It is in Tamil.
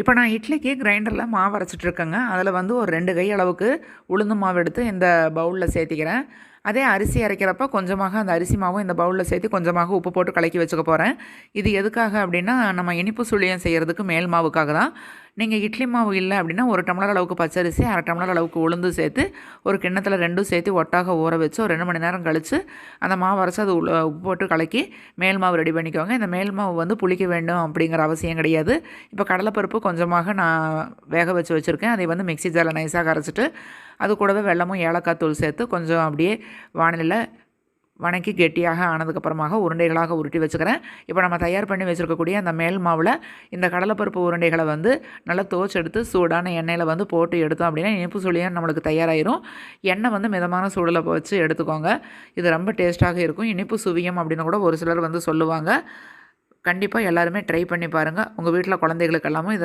இப்போ நான் இட்லிக்கு கிரைண்டரில் மாவு அரைச்சிட்ருக்கேங்க. அதில் வந்து ஒரு 2 கை அளவுக்கு உளுந்து மாவு எடுத்து இந்த பவுலில் சேர்த்திக்கிறேன். அதே அரிசி அரைக்கிறப்ப கொஞ்சமாக அந்த அரிசி மாவும் இந்த பவுலில் சேர்த்து கொஞ்சமாக உப்பு போட்டு கலக்கி வச்சுக்க போகிறேன். இது எதுக்காக அப்படின்னா, நம்ம இனிப்பு சுழியம் செய்கிறதுக்கு மேல் மாவுக்காக தான். நீங்கள் இட்லி மாவு இல்லை அப்படின்னா 1 டம்ளர் அளவுக்கு பச்சரிசி, 1/2 டம்ளர் அளவுக்கு உளுந்து சேர்த்து ஒரு கிண்ணத்தில் 2ம் சேர்த்து ஒட்டாக ஊற வச்சு ஒரு 2 மணி நேரம் கழித்து அந்த மாவு அரைச்சி அது உப்பு போட்டு கலக்கி மேல் மாவு ரெடி பண்ணிக்கோங்க. இந்த மேல் மாவு வந்து புளிக்க வேண்டும் அப்படிங்கிற அவசியம் கிடையாது. இப்போ கடலைப்பருப்பு கொஞ்சமாக நான் வேக வச்சு வச்சுருக்கேன். அதை வந்து மிக்ஸி ஜாரில் நைஸாக அரைச்சிட்டு அது கூடவே வெல்லமும் ஏலக்காய் தூள் சேர்த்து கொஞ்சம் அப்படியே வானிலையில் வணக்கி கெட்டியாக ஆனதுக்கப்புறமாக உருண்டைகளாக உருட்டி வச்சுக்கிறேன். இப்போ நம்ம தயார் பண்ணி வச்சுருக்கக்கூடிய அந்த மேல் மாவில் இந்த கடலைப்பருப்பு உருண்டைகளை வந்து நல்லா துவச்சி எடுத்து சூடான எண்ணெயில் வந்து போட்டு எடுத்தோம் அப்படின்னா இனிப்பு சுழியம் நம்மளுக்கு தயாராகிரும். எண்ணெய் வந்து மிதமான சூடில் வச்சு எடுத்துக்கோங்க. இது ரொம்ப டேஸ்ட்டாக இருக்கும். இனிப்பு சுவியம் அப்படின்னு கூட ஒரு சிலர் வந்து சொல்லுவாங்க. கண்டிப்பாக எல்லாருமே ட்ரை பண்ணி பாருங்கள். உங்கள் வீட்டில் குழந்தைகளுக்கு எல்லாமும் இது